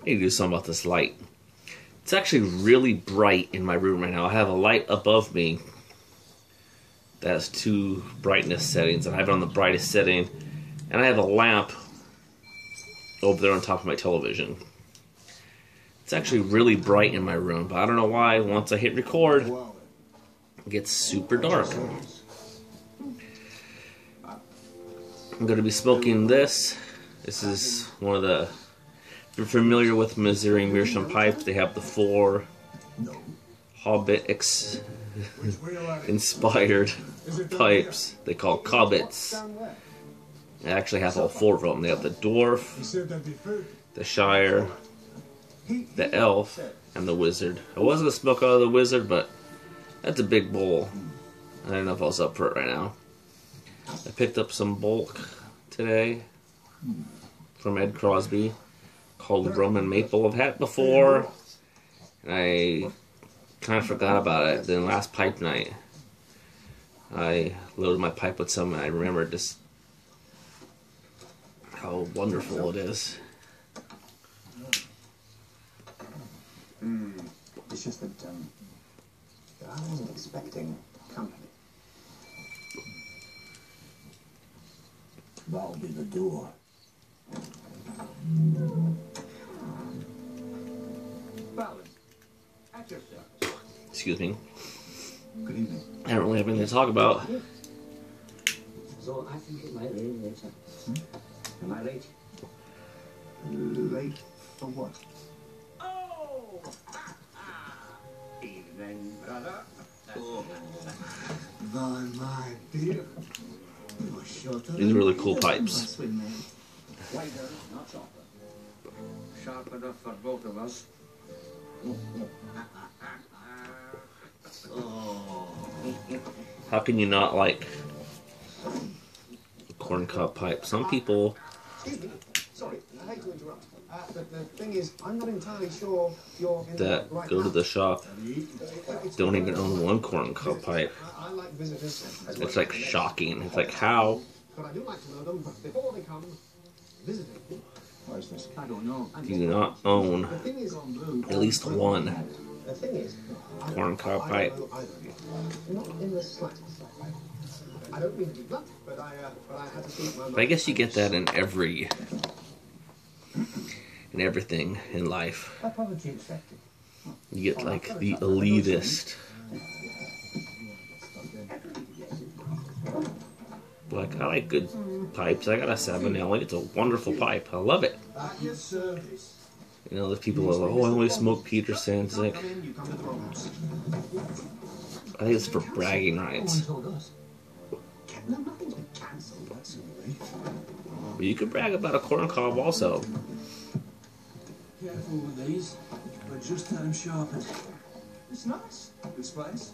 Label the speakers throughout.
Speaker 1: I need to do something about this light. It's actually really bright in my room right now. I have a light above me that has 2 brightness settings. I have it on the brightest setting, and I have a lamp over there on top of my television. It's actually really bright in my room, but I don't know why. Once I hit record, it gets super dark. I'm going to be smoking this. This is one of the... If you're familiar with Missouri Meerschaum pipes, they have the 4 Hobbit inspired pipes they call Cobbits. They actually have all 4 of them. They have the Dwarf, the Shire, the Elf, and the Wizard. I was going to smoke out of the Wizard, but that's a big bowl. I don't know if I was up for it right now. I picked up some bulk today from Ed Crosby called Roman Maple. I've had it before, and I kind of forgot about it. Then last pipe night, I loaded my pipe with some, and I remembered just how wonderful it is.
Speaker 2: It's just that I wasn't expecting company. That'll be the door.
Speaker 1: Excuse me.
Speaker 2: Good evening.
Speaker 1: I don't really have anything to talk about.
Speaker 3: So I think it might rain later. Am I late?
Speaker 2: Late for what?
Speaker 3: Oh! Evening, brother.
Speaker 2: Oh, my dear.
Speaker 1: These are really cool pipes.
Speaker 3: Wider, not sharper. Sharp enough for both of us.
Speaker 1: How can you not like the corncob pipe? Some people...
Speaker 4: Excuse me. Sorry, I hate to interrupt. But the thing is, I'm not entirely sure you're in
Speaker 1: that
Speaker 4: the right
Speaker 1: go to the
Speaker 4: house.
Speaker 1: shop don't even own one corncob pipe.
Speaker 4: I like visitors as
Speaker 1: It's
Speaker 4: well.
Speaker 1: like shocking. It's like, how
Speaker 4: But I do like to know them before they come visiting.
Speaker 2: Where's this? I don't know.
Speaker 1: do you not own
Speaker 4: The thing is,
Speaker 1: at least one
Speaker 4: the thing is,
Speaker 1: corncob
Speaker 4: I
Speaker 1: pipe?
Speaker 4: don't know either of you. Not in the slightest. I don't mean to be blunt, but I had to speak my mind.
Speaker 1: But I guess you get that in everything in life.
Speaker 3: Apology accepted.
Speaker 1: You get like the elitist. Like, I like good pipes. I got a 7L. It's a wonderful pipe. I love it.
Speaker 4: At your service.
Speaker 1: You know, there's people that are like, oh, I only smoke Petersons. Like,
Speaker 4: Come in, you come to the wrong house.
Speaker 1: I think it's for bragging rights.
Speaker 3: Told us.
Speaker 4: No, nothing's been cancelled. That's all right.
Speaker 1: But you could brag about a corncob also.
Speaker 2: Careful with these. We're just time sharpened. It's nice. This place.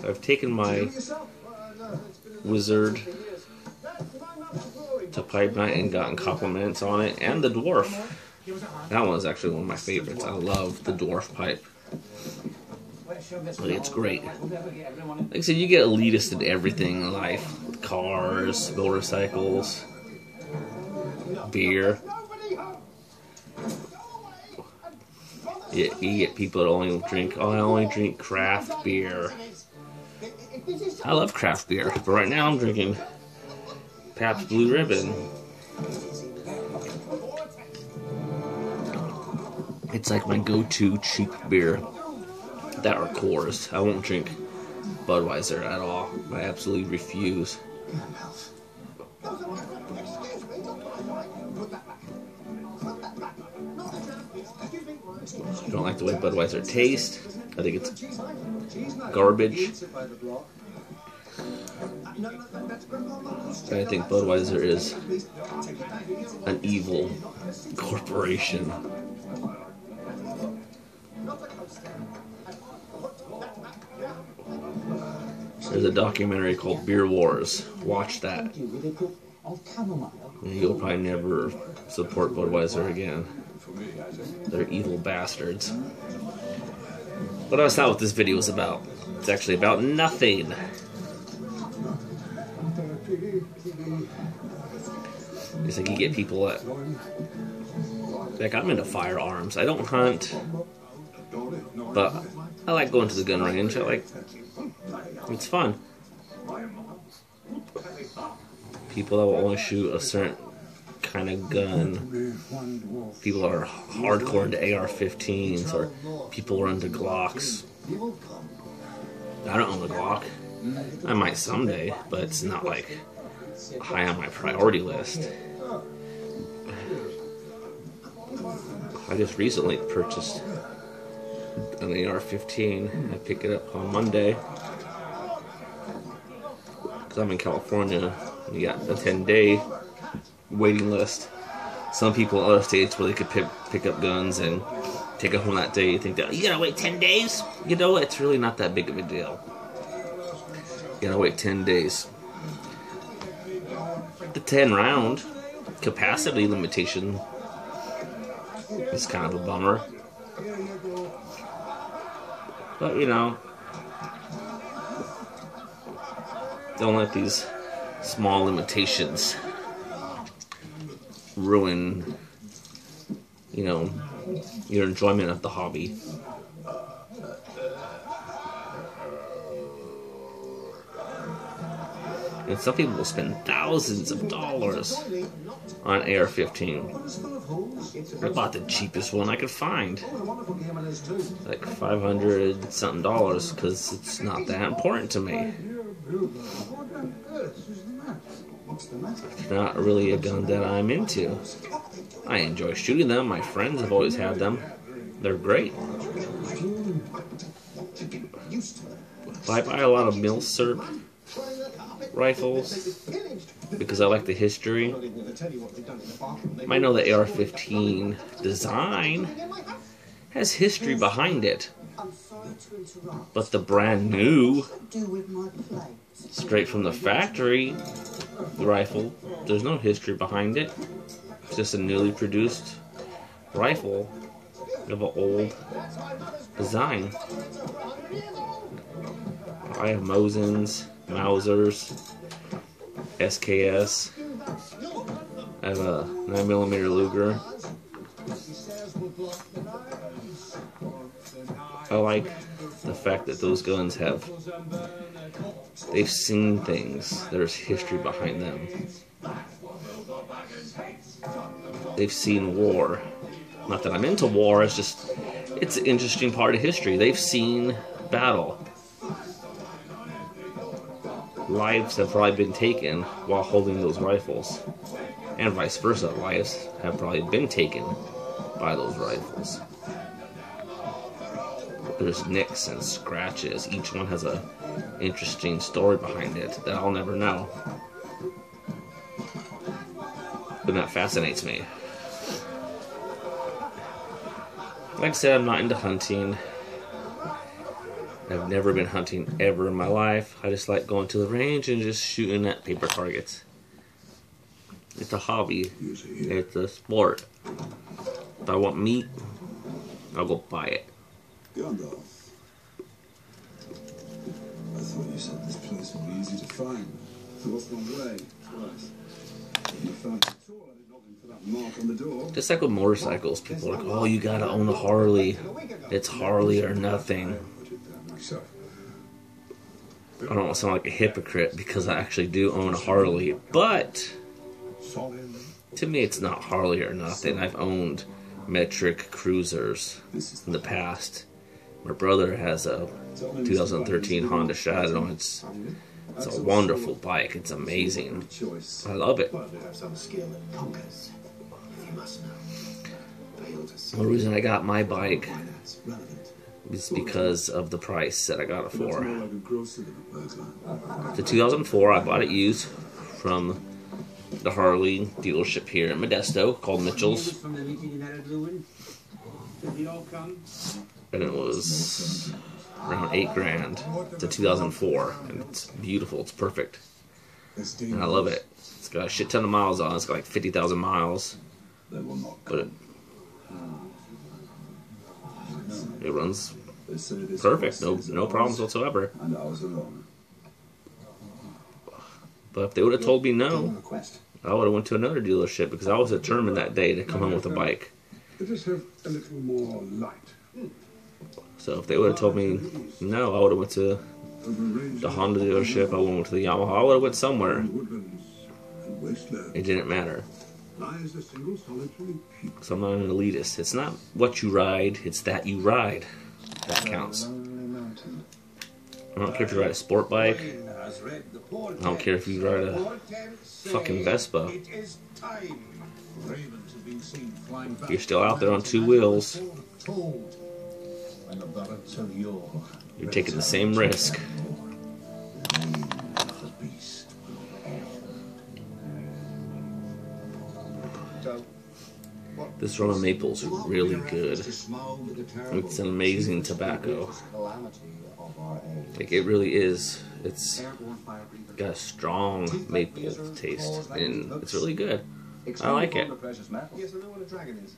Speaker 1: I've taken my
Speaker 4: Yourself. No, it's been a-
Speaker 1: Wizard
Speaker 4: years. That's my mother's glory.
Speaker 1: to pipe night and gotten compliments on it, and the Dwarf. That one is actually one of my favorites. I love the Dwarf pipe. I think it's great. Like I said, you get elitist in everything in life. Cars, motorcycles, beer. You get people that only drink, oh, I only drink craft beer. I love craft beer, but right now I'm drinking Pabst Blue Ribbon. It's like my go-to cheap beer. That or Coors. I won't drink Budweiser at all. I absolutely refuse. I don't like the way Budweiser tastes. I think it's garbage. I think Budweiser is an evil corporation. There's a documentary called Beer Wars. Watch that. You'll probably never support Budweiser again. They're evil bastards. But that's not what this video is about. It's actually about nothing. It's like you get people that Like, I'm into firearms. I don't hunt, but I like going to the gun range. It's fun. People that will only shoot a certain kind of gun. People are hardcore into AR-15s, or people are into Glocks. I don't own a Glock. I might someday, but it's not like high on my priority list. I just recently purchased an AR-15. I pick it up on Monday because I'm in California. You got a 10-day waiting list. Some people in other states where they could pick up guns and take it home that day, you think that you gotta wait 10 days? You know, it's really not that big of a deal. You gotta wait 10 days. The 10-round capacity limitation is kind of a bummer. But, you know, don't let these small limitations ruin, you know, your enjoyment of the hobby. And some people will spend thousands of dollars on AR-15. I bought the cheapest one I could find, like $500 something because it's not that important to me. It's not really a gun that I'm into. I enjoy shooting them. My friends have always had them. They're great. I buy a lot of Milsurp rifles because I like the history. You might know the AR-15 design has history behind it, but the brand new, straight from the factory rifle, there's no history behind it. It's just a newly produced rifle of an old design. I have Mosins, Mausers, SKS. I have a 9mm Luger. I like the fact that those guns they've seen things. There's history behind them. They've seen war. Not that I'm into war, it's an interesting part of history. They've seen battle. Lives have probably been taken while holding those rifles. And vice versa, lives have probably been taken by those rifles. There's nicks and scratches. Each one has an interesting story behind it that I'll never know. But that fascinates me. Like I said, I'm not into hunting. I've never been hunting ever in my life. I just like going to the range and just shooting at paper targets. It's a hobby. It's a sport. If I want meat, I'll go buy it.
Speaker 5: Gandalf, I thought you said this place would be easy to find. So what's one way? Twice. You found it at all. I did nothing for that mark on the door.
Speaker 1: Just like with motorcycles, people are like, oh, you gotta own a Harley. It's Harley or nothing. I don't want to sound like a hypocrite because I actually do own a Harley, but to me it's not Harley or nothing. I've owned metric cruisers in the past. My brother has a 2013 Honda Shadow. It's a wonderful bike. It's amazing. I love it. The reason I got my bike is because of the price that I got it for. The 2004, I bought it used from the Harley dealership here in Modesto called Mitchell's. And it was around $8,000. It's a 2004, and it's beautiful. It's perfect, and I love it. It's got a shit ton of miles on it. It's got like 50,000 miles, but it runs perfect. No problems whatsoever. But if they would have told me no, I would have went to another dealership because I was determined that day to come home with a bike.
Speaker 5: They just have a little more light.
Speaker 1: So if they would have told me no, I would have went to the Honda dealership, I went to the Yamaha, I would have went somewhere.
Speaker 5: Woodlands and wasteland
Speaker 1: It didn't matter.
Speaker 5: lies a single solitary peak.
Speaker 1: So I'm not an elitist. It's not what you ride, it's that you ride. That counts. I don't care if you ride a sport bike. I don't care if you ride a fucking Vespa. You're still out there on two wheels. You're taking the same risk. This rum and maple's really good. It's an amazing tobacco. Like, it really is. It's got a strong maple taste, and it's really good. I like it.
Speaker 4: Yes, I know what a dragon is.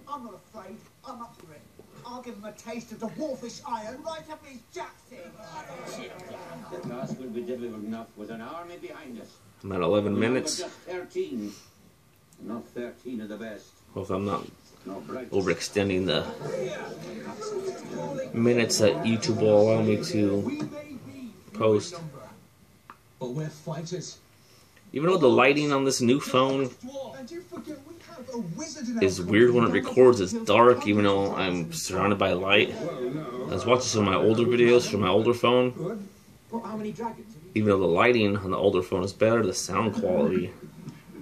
Speaker 6: I'm not afraid. I'm up for it. I'll give him a taste of the wolfish iron right up his jackson.
Speaker 3: The task will be difficult enough with an army behind us.
Speaker 1: I'm at 11 minutes.
Speaker 3: Just 13. Not 13 of the best.
Speaker 1: Well, if I'm not
Speaker 3: Not bright.
Speaker 1: overextending the minutes that YouTube will allow me to post.
Speaker 2: But we're fighters.
Speaker 1: Even though the lighting on this new phone
Speaker 4: And you forget we have a wizard in our
Speaker 1: is weird when it records, it's dark even though I'm surrounded by light. I was watching some of my older videos from my older phone.
Speaker 6: What, how many dragons?
Speaker 1: Even though the lighting on the older phone is better, the sound quality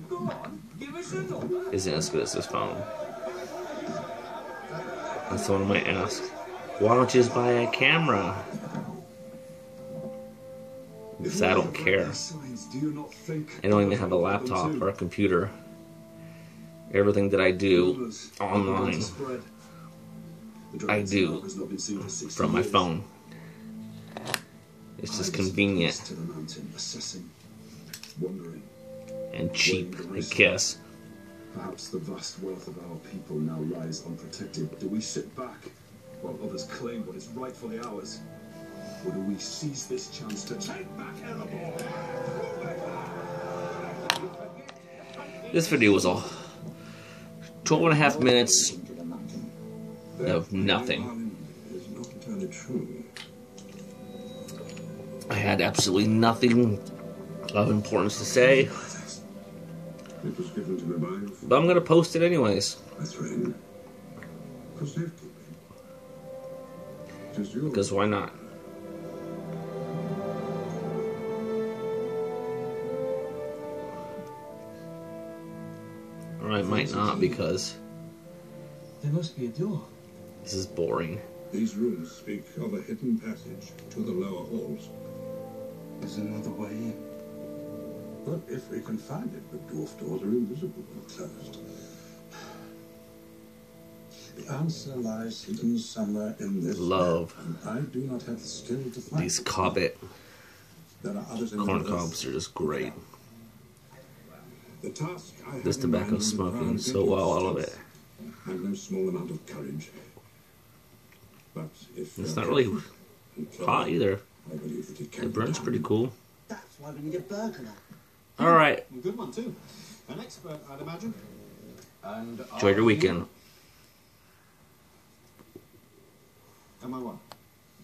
Speaker 6: Go on, give us a number.
Speaker 1: isn't as good as this phone. And someone might ask, why don't you just buy a camera? Because I don't care. I don't even have a laptop or a computer. Everything that I do online, I do from my phone. It's just convenient and cheap, I guess.
Speaker 5: Perhaps the vast wealth of our people now lies unprotected. Do we sit back while others claim what is rightfully ours? Or do we seize this chance to take back Erebor?
Speaker 1: This video was all 12.5 minutes of nothing.
Speaker 5: Is not entirely true.
Speaker 1: I had absolutely nothing of importance to say,
Speaker 5: It was given to me by your
Speaker 1: but I'm gonna post it anyways.
Speaker 5: Thrain. For safekeeping. It is yours.
Speaker 1: Because why not? Or I might not, because
Speaker 2: There must be a door.
Speaker 1: this is boring.
Speaker 5: These rooms speak of a hidden passage to the lower halls.
Speaker 2: There's another way in.
Speaker 5: But if we can find it, the dwarf doors are invisible or closed. The answer lies hidden somewhere in this
Speaker 1: Love
Speaker 5: map, and I do not have the skill to find
Speaker 1: these
Speaker 5: it.
Speaker 1: Cobbett
Speaker 5: There are others in
Speaker 1: corn
Speaker 5: the earth.
Speaker 1: cobs are just great.
Speaker 5: The task I have
Speaker 1: This
Speaker 5: in mind
Speaker 1: tobacco's
Speaker 5: will
Speaker 1: smoking
Speaker 5: require
Speaker 1: so well, I love it.
Speaker 5: and no small amount of courage. But if
Speaker 1: It's
Speaker 5: you're
Speaker 1: not really
Speaker 5: careful and
Speaker 1: hot
Speaker 5: clever,
Speaker 1: either.
Speaker 5: I believe that it can
Speaker 1: The
Speaker 5: be
Speaker 1: burnt's
Speaker 5: done.
Speaker 1: pretty cool.
Speaker 6: That's why we need a burglar.
Speaker 1: Alright,
Speaker 4: A good one too. An expert, I'd imagine.
Speaker 3: And
Speaker 1: enjoy your weekend.
Speaker 4: Am I one?